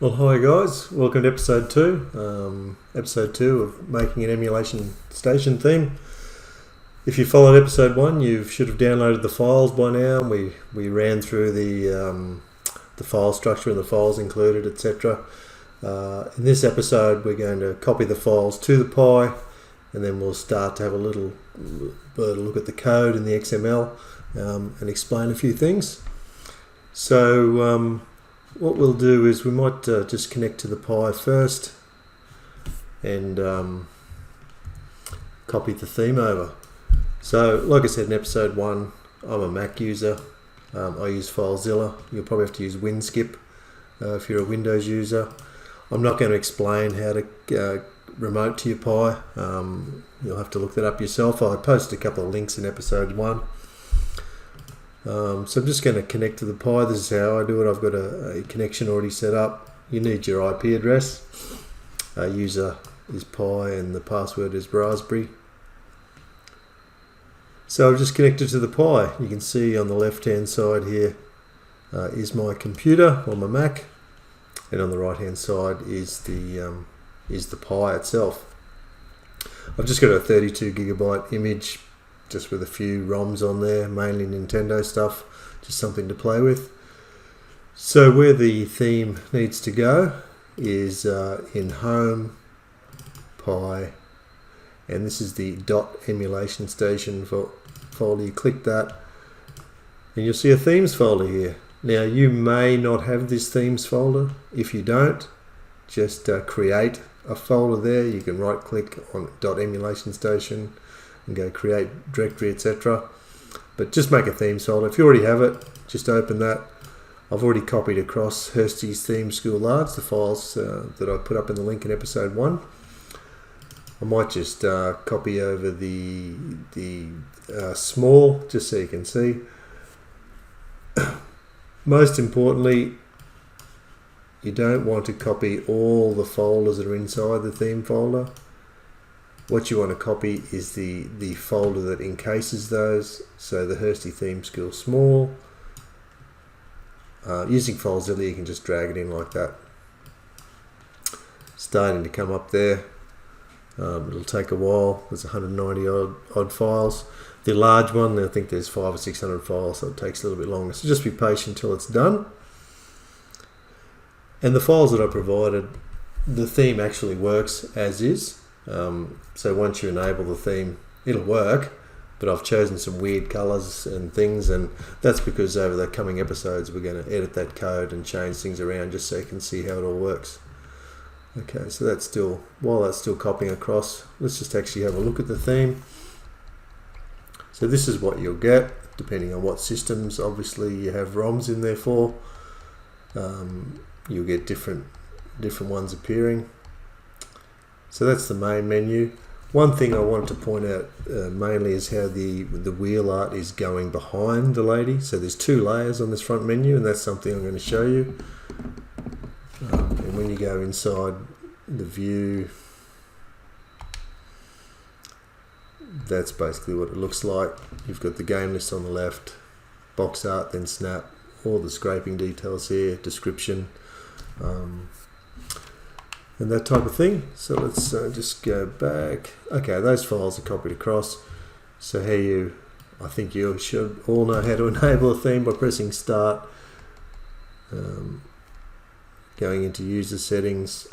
Well, hi guys, welcome to episode 2. Episode 2 of making an emulation station theme. If you followed episode 1, you should have downloaded the files by now. We ran through the file structure and the files included, etc. In this episode, we're going to copy the files to the Pi, and then we'll start to have a little look at the code in the XML and explain a few things. So what we'll do is we might just connect to the Pi first and copy the theme over. So like I said in episode 1, I'm a Mac user. I use FileZilla. You'll probably have to use WinSkip if you're a Windows user. I'm not going to explain how to remote to your Pi. You'll have to look that up yourself. I posted a couple of links in episode 1. So I'm just going to connect to the Pi. This is how I do it. I've got a connection already set up. You need your IP address. User is Pi and the password is Raspberry. So I've just connected to the Pi. You can see on the left hand side here is my computer or my Mac, and on the right hand side is the Pi itself. I've just got a 32 gigabyte image, just with a few ROMs on there, mainly Nintendo stuff, just something to play with. So where the theme needs to go is in Home, Pi, and this is the .emulation station folder. You click that and you'll see a themes folder here. Now you may not have this themes folder. If you don't, just create a folder there. You can right click on .emulation station and go create directory, etc. But just make a themes folder. If you already have it, just open that. I've already copied across Hursty's Theme School Large, the files that I put up in the link in episode 1. I might just copy over the small, just so you can see. Most importantly, you don't want to copy all the folders that are inside the theme folder. What you want to copy is the folder that encases those. So the Hursty Theme School Small. Using FileZilla, you can just drag it in like that. Starting to come up there. It'll take a while. There's 190 odd files. The large one, I think there's 500 or 600 files, so it takes a little bit longer. So just be patient until it's done. And the files that I provided, the theme actually works as is. So once you enable the theme, it'll work, but I've chosen some weird colors and things, and that's because over the coming episodes we're going to edit that code and change things around just so you can see how it all works. Okay, so that's still, while that's still copying across, let's just actually have a look at the theme. So this is what you'll get, depending on what systems obviously you have ROMs in there for. You'll get different ones appearing. So that's the main menu. One thing I wanted to point out mainly is how the wheel art is going behind the lady. So there's 2 layers on this front menu, and that's something I'm going to show you. And when you go inside the view, that's basically what it looks like. You've got the game list on the left, box art, then snap, all the scraping details here, description, and that type of thing. So let's just go back. Okay, those files are copied across. So here I think you should all know how to enable a theme by pressing start, going into user settings.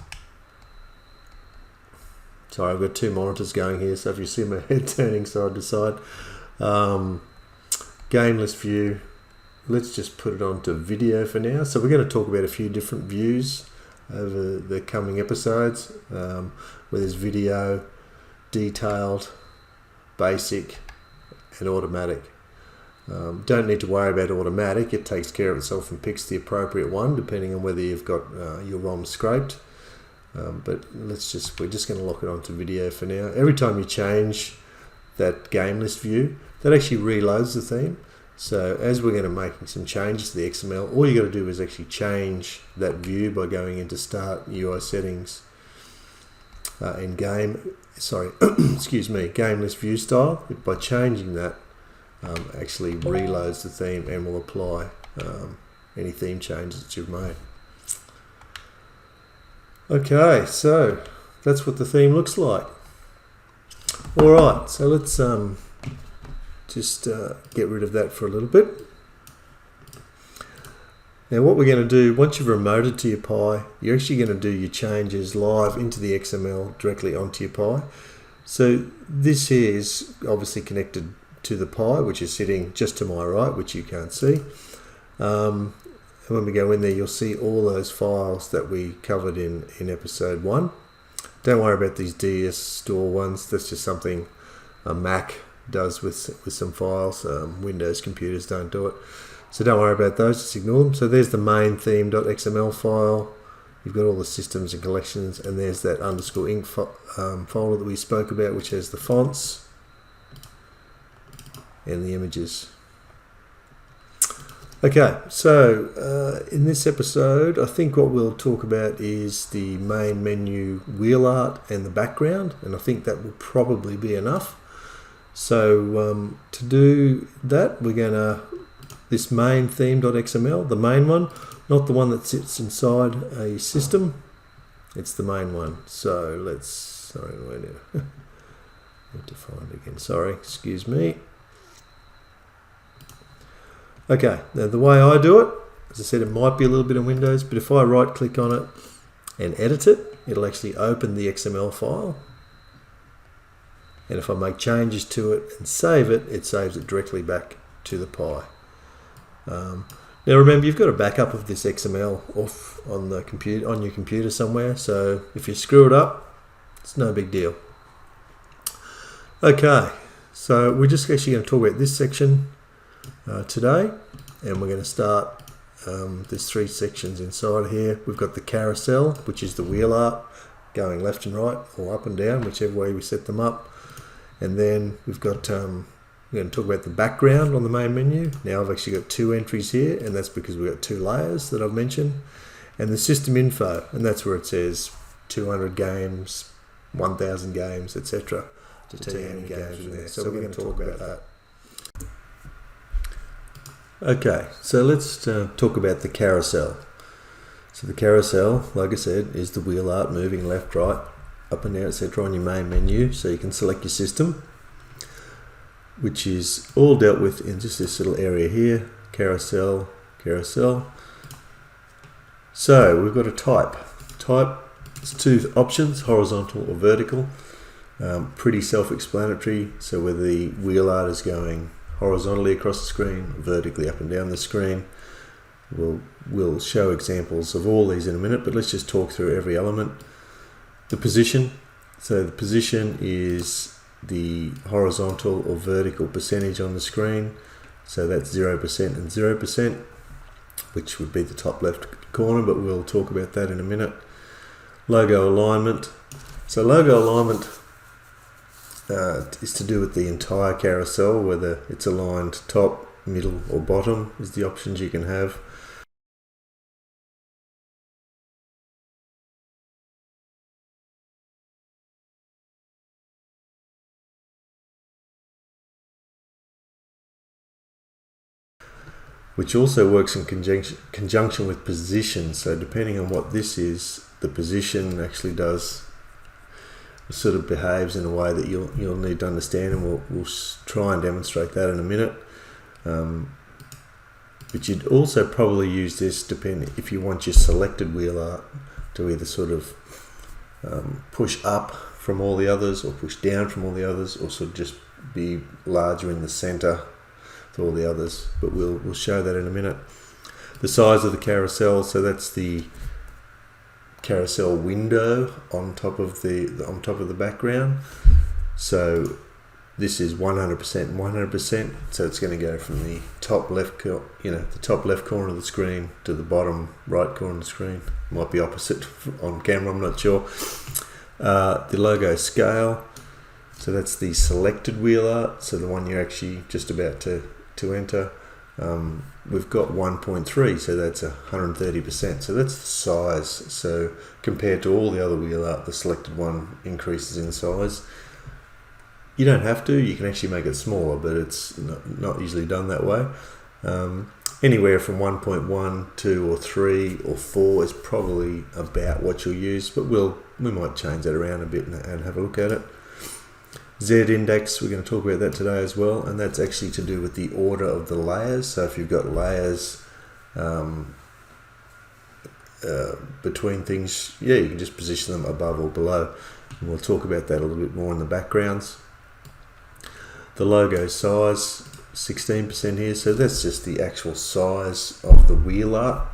Sorry, I've got 2 monitors going here, so if you see my head turning side to side. Game list view, let's just put it onto video for now. So we're going to talk about a few different views over the coming episodes, where there's video, detailed, basic, and automatic. Don't need to worry about automatic. It takes care of itself and picks the appropriate one depending on whether you've got your ROM scraped. But we're just going to lock it onto video for now. Every time you change that game list view, that actually reloads the theme. So as we're going to make some changes to the XML, all you got to do is actually change that view by going into Start UI Settings and game list view style. By changing that, actually reloads the theme and will apply any theme changes that you've made. Okay, so that's what the theme looks like. Alright, so let's just get rid of that for a little bit. Now what we're going to do, once you've remoted to your Pi, you're actually going to do your changes live into the XML directly onto your Pi. So this here is obviously connected to the Pi, which is sitting just to my right, which you can't see. And when we go in there, you'll see all those files that we covered in episode 1. Don't worry about these DS store ones. That's just something a Mac does with some files. Windows computers don't do it. So don't worry about those, just ignore them. So there's the main theme.xml file. You've got all the systems and collections, and there's that _inc folder that we spoke about, which has the fonts and the images. Okay, so in this episode, I think what we'll talk about is the main menu wheel art and the background, and I think that will probably be enough. So to do that, we're going to, this main theme.xml, the main one, not the one that sits inside a system, it's the main one. So let's, sorry, wait a minute. Need to find it again, sorry, excuse me. Okay, now the way I do it, as I said, it might be a little bit in Windows, but if I right click on it and edit it, it'll actually open the XML file. And if I make changes to it and save it, it saves it directly back to the Pi. Now remember, you've got a backup of this XML off on the computer, on your computer somewhere, so if you screw it up, it's no big deal. Okay, so we're just actually going to talk about this section today, and we're going to start, there's 3 sections inside here. We've got the carousel, which is the wheel art going left and right or up and down, whichever way we set them up. And then we've got, we're going to talk about the background on the main menu. Now I've actually got 2 entries here, and that's because we've got 2 layers that I've mentioned. And the system info, and that's where it says 200 games, 1000 games, etc. to tell you how many games are there. So we're going to talk about that. Okay, so let's talk about the carousel. So the carousel, like I said, is the wheel art moving left, right, up and down, etc. on your main menu. So you can select your system, which is all dealt with in just this little area here, carousel, carousel. So we've got a type. Type, it's 2 options, horizontal or vertical. Pretty self-explanatory. So whether the wheel art is going horizontally across the screen, vertically up and down the screen. We'll show examples of all these in a minute, but let's just talk through every element. The position. So the position is the horizontal or vertical percentage on the screen. So that's 0% and 0%, which would be the top left corner, but we'll talk about that in a minute. Logo alignment. So logo alignment is to do with the entire carousel, whether it's aligned top, middle or bottom is the options you can have. Which also works in conjunction with position. So depending on what this is, the position actually does, sort of behaves in a way that you'll need to understand, and we'll try and demonstrate that in a minute. But you'd also probably use this depending if you want your selected wheel art to either sort of push up from all the others or push down from all the others, or sort of just be larger in the center to all the others. But we'll show that in a minute. The size of the carousel, so that's the carousel window on top of the background. So this is 100% and 100%. So it's going to go from the top left, the top left corner of the screen to the bottom right corner of the screen. Might be opposite on camera, I'm not sure. The logo scale. So that's the selected wheel art. So the one you're actually just about to enter. We've got 1.3, so that's 130%. So that's the size. So compared to all the other wheel art, the selected one increases in size. You don't have to. You can actually make it smaller, but it's not usually done that way. Anywhere from 1.1, 2 or 3 or 4 is probably about what you'll use, but we might change that around a bit and have a look at it. Zed Index, we're going to talk about that today as well, and that's actually to do with the order of the layers. So if you've got layers between things, yeah, you can just position them above or below, and we'll talk about that a little bit more in the backgrounds. The logo size, 16% here, so that's just the actual size of the wheel art.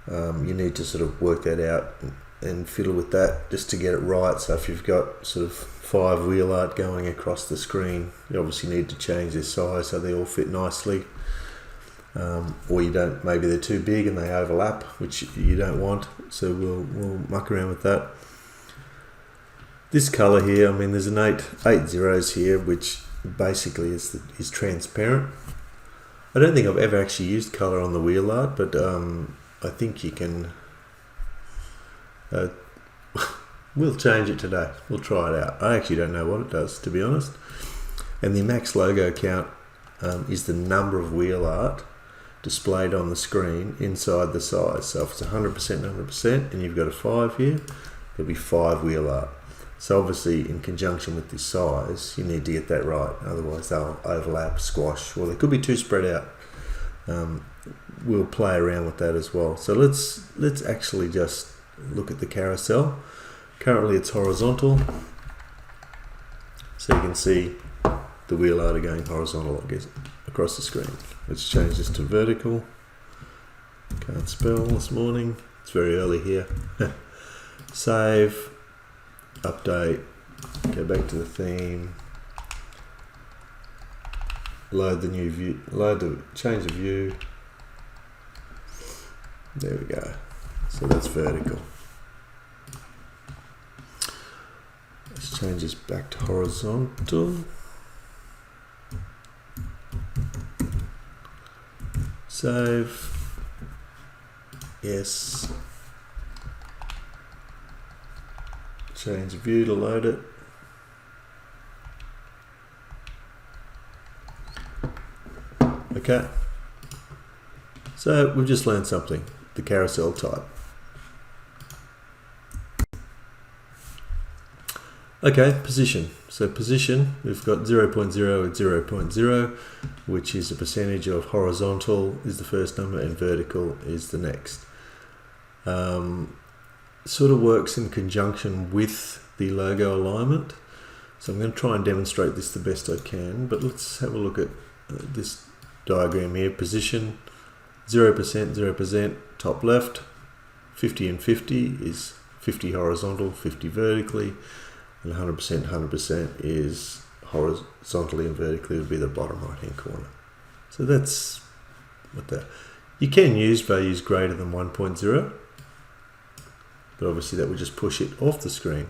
You need to sort of work that out and fiddle with that just to get it right. So if you've got sort of 5 wheel art going across the screen, you obviously need to change their size so they all fit nicely. Or you don't, maybe they're too big and they overlap, which you don't want, so we'll muck around with that. This color here, I mean, there's an 8 zeros here, which basically is transparent. I don't think I've ever actually used color on the wheel art, but I think you can. We'll change it today. We'll try it out. I actually don't know what it does, to be honest. And the max logo count is the number of wheel art displayed on the screen inside the size. So if it's 100%, 100%, and you've got a 5 here, there'll be 5 wheel art. So obviously, in conjunction with this size, you need to get that right. Otherwise, they'll overlap, squash, or they could be too spread out. We'll play around with that as well. So let's actually just look at the carousel. Currently, it's horizontal, so you can see the wheel art are going horizontal, I guess, across the screen. Let's change this to vertical. Can't spell this morning. It's very early here. Save. Update, go back to the theme, load the new view, change the view. There we go. So that's vertical. Let's change this back to horizontal. Save. Yes. Change the view to load it. Okay. So we've just learned something, the carousel type. Okay, position. So position, we've got 0.0 and 0.0, which is a percentage of horizontal is the first number and vertical is the next. Sort of works in conjunction with the logo alignment. So I'm going to try and demonstrate this the best I can, but let's have a look at this diagram here. Position, 0%, 0%, top left, 50 and 50 is 50 horizontal, 50 vertically, and 100%, 100% is horizontally and vertically would be the bottom right hand corner. So that's what that. You can use values greater than 1.0. But obviously that would just push it off the screen.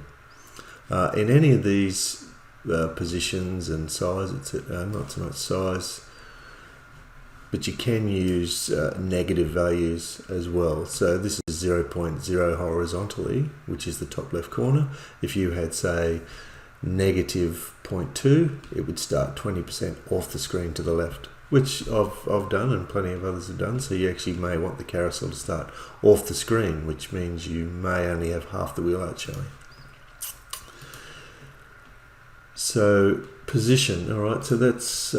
In any of these positions and size, not so much size, but you can use negative values as well. So this is 0.0 horizontally, which is the top left corner. If you had, say, negative 0.2, it would start 20% off the screen to the left, which I've done and plenty of others have done. So you actually may want the carousel to start off the screen, which means you may only have half the wheel art showing. So position, all right, so that's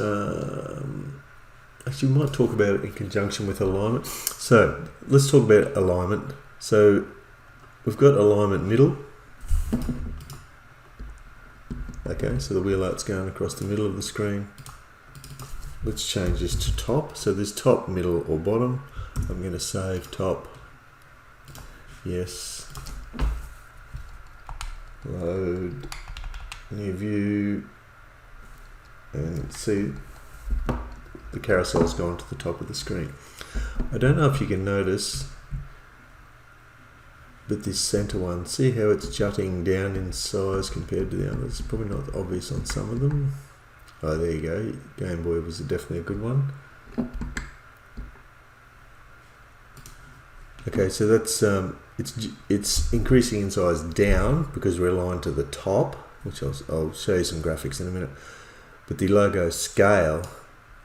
actually we might talk about it in conjunction with alignment. So let's talk about alignment. So we've got alignment middle. Okay, so the wheel art's going across the middle of the screen. Let's change this to top. So there's top, middle, or bottom. I'm going to save top. Yes. Load. New view. And see the carousel's gone to the top of the screen. I don't know if you can notice, but this center one, see how it's jutting down in size compared to the others? Probably not obvious on some of them. Oh, there you go. Game Boy was definitely a good one. Okay, so that's it's increasing in size down because we're aligned to the top, which I'll show you some graphics in a minute. But the logo scale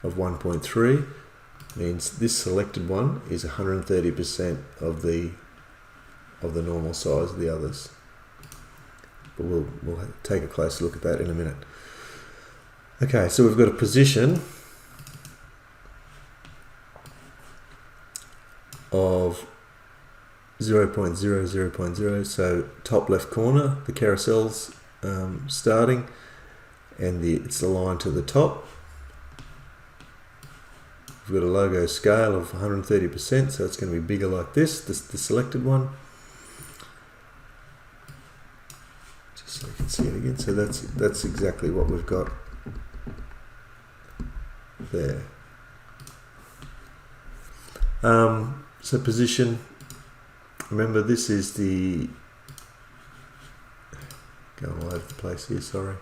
of 1.3 means this selected one is 130% of the normal size of the others. But we'll take a closer look at that in a minute. Okay, so we've got a position of 0.0, 0.0, so top left corner, the carousel's starting, and it's aligned to the top. We've got a logo scale of 130%, so it's going to be bigger like this, the selected one. Just so you can see it again. So that's exactly what we've got there. So position, remember this is the, going all over the place here, sorry,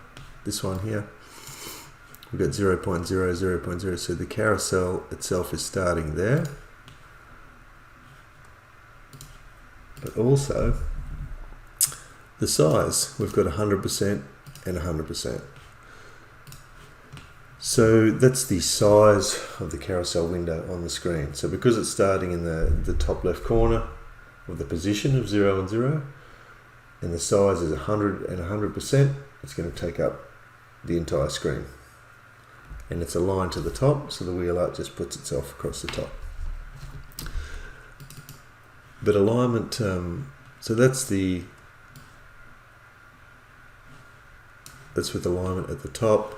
this one here. We've got 0.0, 0.0, so the carousel itself is starting there. But also, the size, we've got 100% and 100%. So that's the size of the carousel window on the screen. So because it's starting in the top left corner of the position of 0 and 0, and the size is 100 and 100%, it's going to take up the entire screen. And it's aligned to the top, so the wheel art just puts itself across the top. But alignment, so that's with alignment at the top,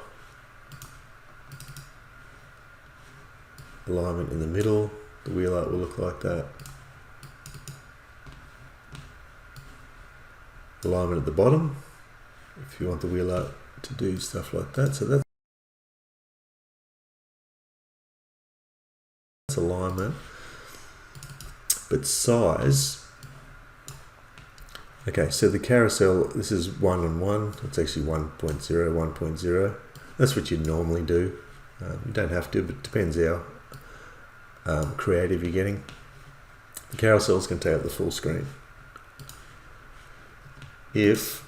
alignment in the middle, the wheel art will look like that. Alignment at the bottom, if you want the wheel art to do stuff like that. So that's alignment, but size. Okay, so the carousel, this is 1 and 1, it's actually 1.0, 1.0. That's what you'd normally do. You don't have to, but it depends how creative you're getting. The carousels can take up the full screen. If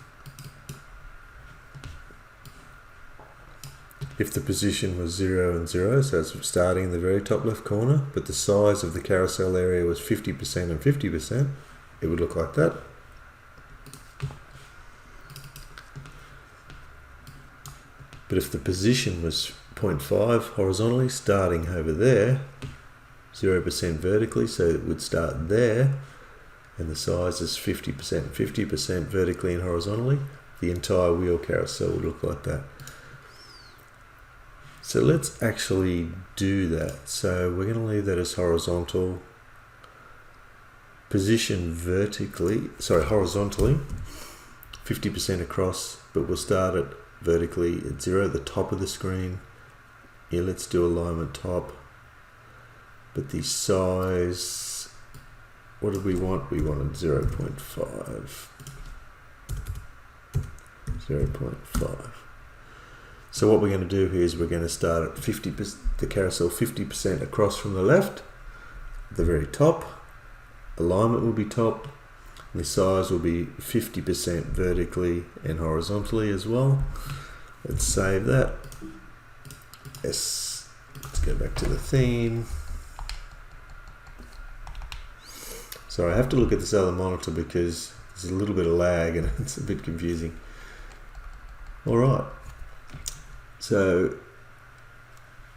the position was 0 and 0, so it's starting in the very top left corner, but the size of the carousel area was 50% and 50%, it would look like that. But if the position was 0.5 horizontally, starting over there, 0% vertically, so it would start there, and the size is 50%, 50% vertically and horizontally, the entire wheel carousel would look like that. So let's actually do that. So we're going to leave that as horizontal. Position horizontally, 50% across, but we'll start it vertically at 0, the top of the screen. Yeah, let's do alignment top. But the size, what did we want? We wanted 0.5. 0.5. So what we're going to do here is we're going to start at 50%, the carousel 50% across from the left, at the very top. Alignment will be top, and the size will be 50% vertically and horizontally as well. Let's save that. Yes, let's go back to the theme. So I have to look at this other monitor because there's a little bit of lag and it's a bit confusing. All right. So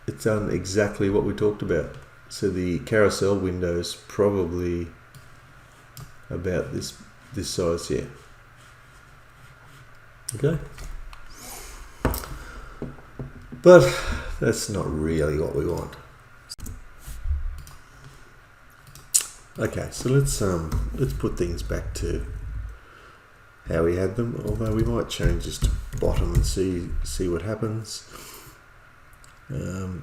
it's done exactly what we talked about. So the carousel window is probably about this size here. Okay. But that's not really what we want. Okay, so let's put things back to how we had them, although we might change this to bottom and see what happens.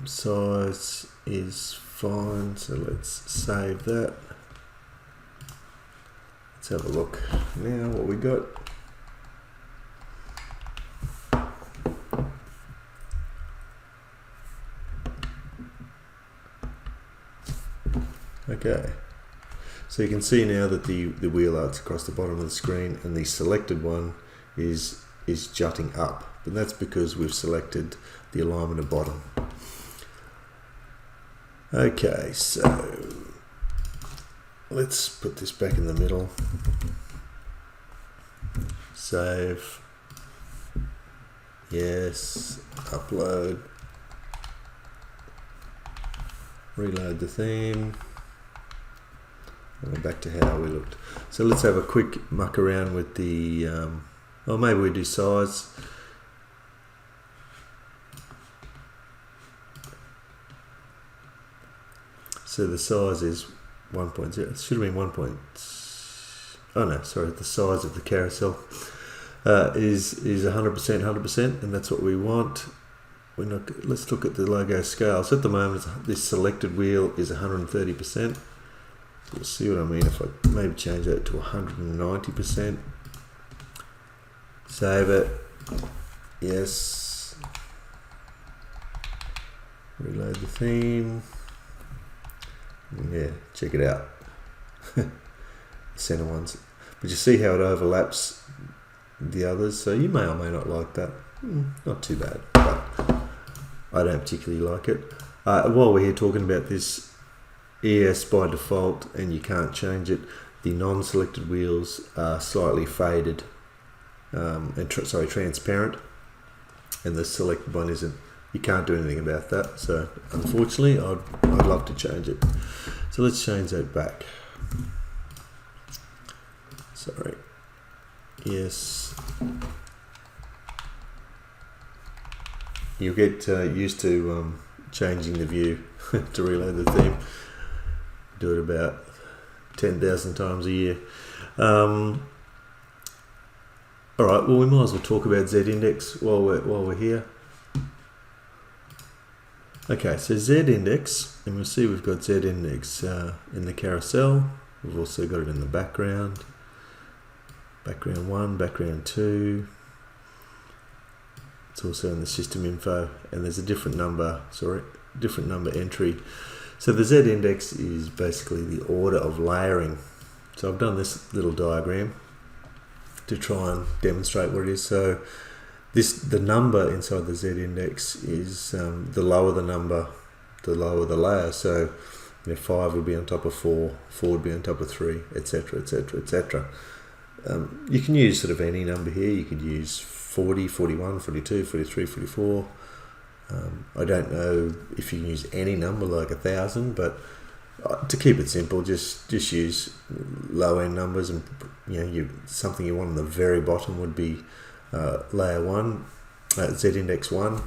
Size is fine, so let's save that. Let's have a look now what we got. Okay. So you can see now that the wheel art's across the bottom of the screen and the selected one is jutting up. And that's because we've selected the alignment of bottom. Okay, so let's put this back in the middle. Save. Yes. Upload. Reload the theme. And we're back to how we looked. So let's have a quick muck around with the, or maybe we do size. So the size is 1.0. It should have been 1. Oh no, sorry. The size of the carousel is 100%, 100%, and that's what we want. Let's look at the logo scale. So at the moment, this selected wheel is 130%. We'll see what I mean if I maybe change that to 190%. Save it. Yes. Reload the theme. Yeah, check it out. The center ones. But you see how it overlaps the others, so you may or may not like that. Not too bad, but I don't particularly like it. While we're here talking about this ES by default, and you can't change it, the non-selected wheels are slightly faded and transparent, and the selected one isn't. You can't do anything about that, so unfortunately I'd love to change it. So let's change that back. Sorry. Yes. You'll get used to changing the view to reload the theme. Do it about 10,000 times a year. Alright, well we might as well talk about Zed Index while we're here. Okay, so Zed Index, and we'll see we've got Zed Index in the carousel. We've also got it in the background. Background 1, background 2. It's also in the system info, and there's a different number entry. So the Z index is basically the order of layering. So I've done this little diagram to try and demonstrate what it is. So the number inside the Z index is the lower the number, the lower the layer. So 5 would be on top of 4, 4 would be on top of 3, etc, etc, etc. You can use sort of any number here. You could use 40, 41, 42, 43, 44. I don't know if you can use any number like 1,000, but to keep it simple, just use low end numbers, and something you want on the very bottom would be layer 1, Z index 1,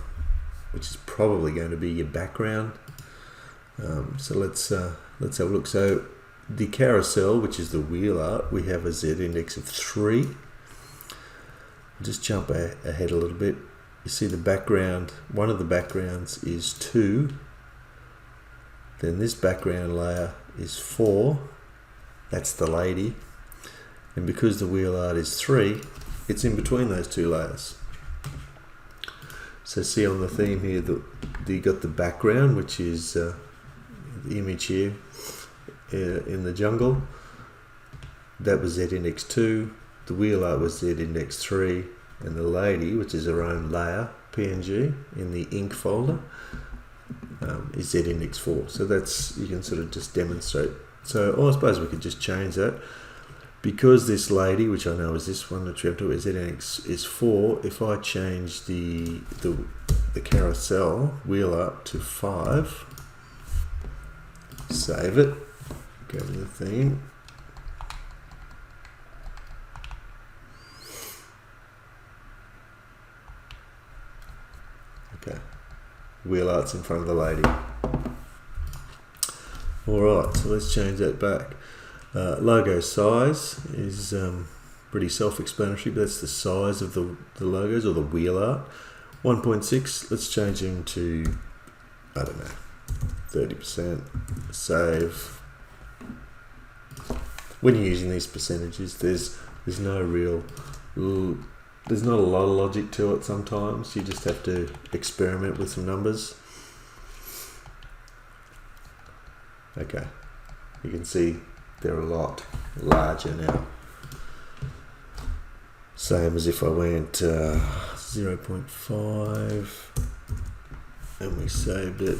which is probably going to be your background. So let's have a look. So the carousel, which is the wheel art, we have a Z index of 3. Just jump ahead a little bit. You see the background, one of the backgrounds is 2. Then this background layer is 4. That's the lady. And because the wheel art is 3, it's in between those 2 layers. So see on the theme here that you got the background, which is the image here in the jungle. That was Z index 2. The wheel art was Z index 3, and the lady, which is her own layer, PNG, in the ink folder, is Z index 4. So that's, you can sort of just demonstrate. So I suppose we could just change that. Because this lady, which I know is this one that we have to do, Z index is 4, if I change the carousel wheel art to 5, save it, go to the theme. Okay, wheel art's in front of the lady. Alright, so let's change that back. Logo size is pretty self-explanatory, but that's the size of the logos or the wheel art. 1.6, let's change them to, I don't know, 30%, save. When you're using these percentages, there's no real, there's not a lot of logic to it sometimes. You just have to experiment with some numbers. Okay, you can see they're a lot larger now. Same as if I went 0.5 and we saved it.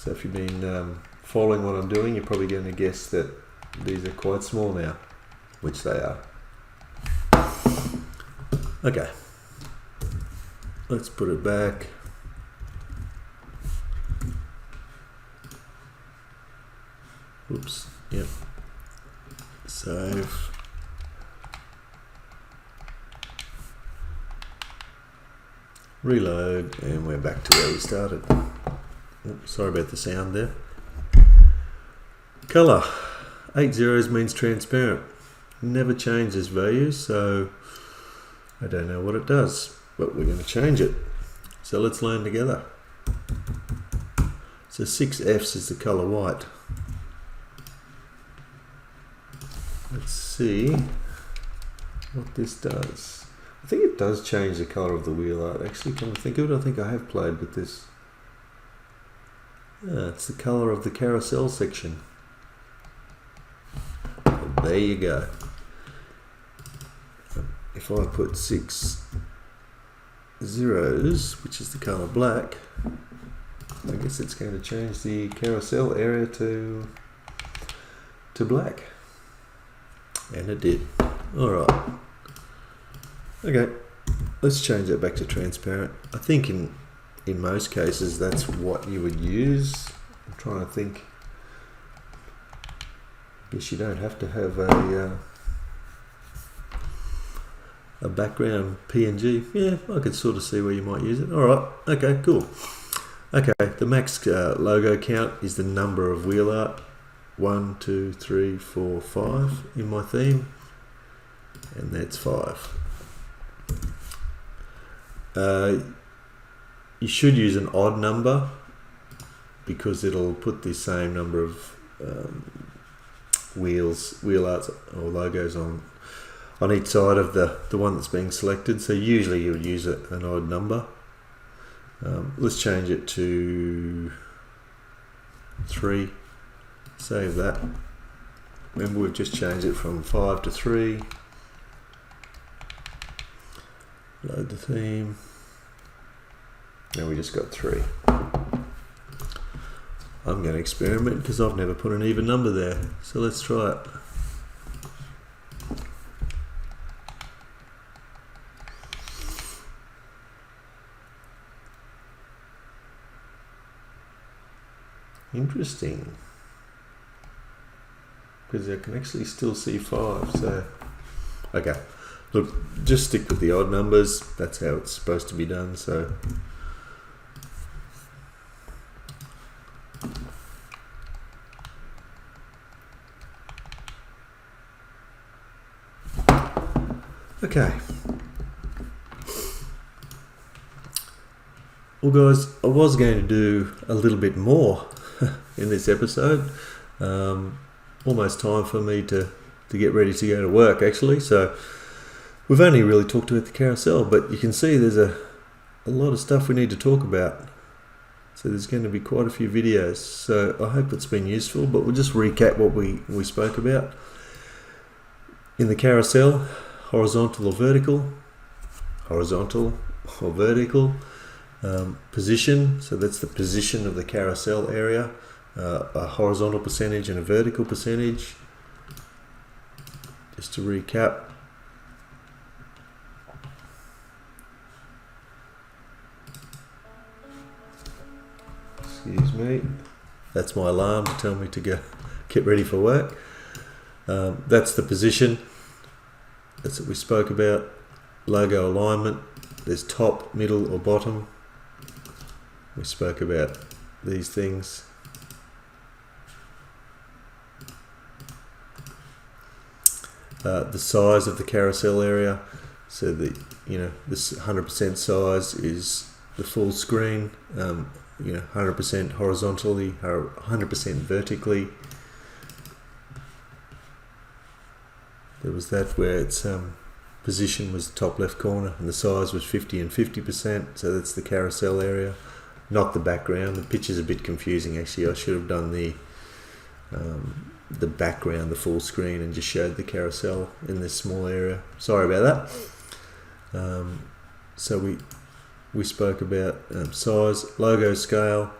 So if you've been following what I'm doing, you're probably going to guess that these are quite small now, which they are. Okay, let's put it back. Oops, yep. Save. Reload, and we're back to where we started. Oops, sorry about the sound there. Color. 8 zeros means transparent. Never changes value, so I don't know what it does, but we're going to change it. So let's learn together. So 6 Fs is the color white. Let's see what this does. I think it does change the color of the wheel art. Actually, come to think of it, I think I have played with this. Yeah, it's the color of the carousel section. And there you go. If I put 6 zeros, which is the color black, I guess it's going to change the carousel area to black. And it did. Alright. Okay, let's change that back to transparent. I think in most cases that's what you would use. I'm trying to think. I guess you don't have to have a background PNG. Yeah, I could sort of see where you might use it. Alright, okay, cool. Okay, the max logo count is the number of wheel art. 1, 2, 3, 4, 5 in my theme, and that's 5. You should use an odd number because it'll put the same number of wheel arts or logos on each side of the one that's being selected. So usually you would use an odd number. Let's change it to 3. Save that. Remember, we've just changed it from 5 to 3. Load the theme. Now we just got 3. I'm going to experiment because I've never put an even number there. So let's try it. Interesting. Because I can actually still see 5, so okay, look, just stick with the odd numbers. That's how it's supposed to be done. So okay, well guys, I was going to do a little bit more in this episode. Almost time for me to get ready to go to work actually. So we've only really talked about the carousel, but you can see there's a lot of stuff we need to talk about. So there's going to be quite a few videos. So I hope it's been useful, but we'll just recap what we spoke about. In the carousel, horizontal or vertical, position, so that's the position of the carousel area. A horizontal percentage and a vertical percentage. Just to recap. Excuse me. That's my alarm to tell me to get ready for work. That's the position. That's what we spoke about. Logo alignment. There's top, middle or bottom. We spoke about these things. The size of the carousel area, so this 100% size is the full screen, 100% horizontally, 100% vertically. There was that where its position was the top left corner and the size was 50 and 50%, so that's the carousel area, not the background. The picture's a bit confusing actually. I should have done the background, the full screen, and just showed the carousel in this small area. Sorry about that. So we spoke about size, logo scale,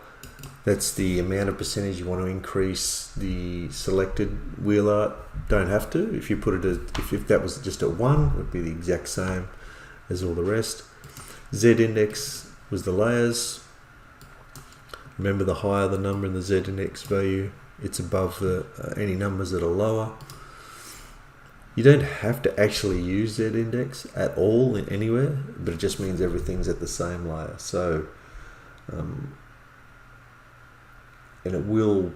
That's the amount of percentage you want to increase the selected wheel art. Don't have to. If you put it at, if that was just at 1, it would be the exact same as all the rest. Zed Index was the layers. Remember, the higher the number in the Zed Index value, it's above the any numbers that are lower. You don't have to actually use Zed Index at all in anywhere, but it just means everything's at the same layer. So, and it will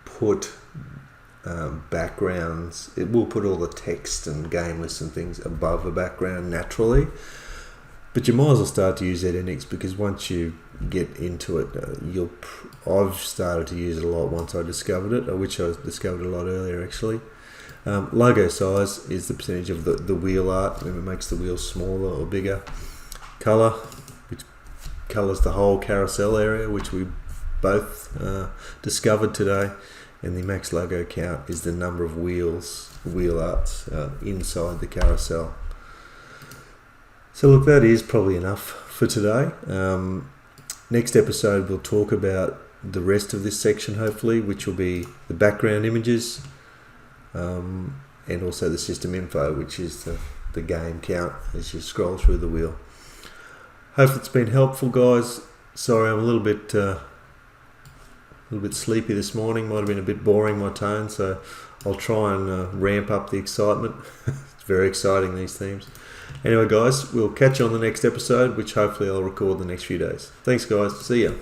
put backgrounds, it will put all the text and game lists and things above a background naturally, but you might as well start to use Zed Index, because once you get into it, I've started to use it a lot once I discovered it. I wish I discovered it a lot earlier actually. Logo size is the percentage of the wheel art, and it makes the wheel smaller or bigger. Color, which colors the whole carousel area, which we both discovered today. And the max logo count is the number of wheel arts inside the carousel. So look, that is probably enough for today. Next episode we'll talk about the rest of this section, hopefully, which will be the background images, and also the system info, which is the game count as you scroll through the wheel. Hope it's been helpful, guys. Sorry, I'm a little bit sleepy this morning. Might have been a bit boring, my tone, so I'll try and ramp up the excitement. It's very exciting, these themes. Anyway, guys, we'll catch you on the next episode, which hopefully I'll record the next few days. Thanks, guys. See ya.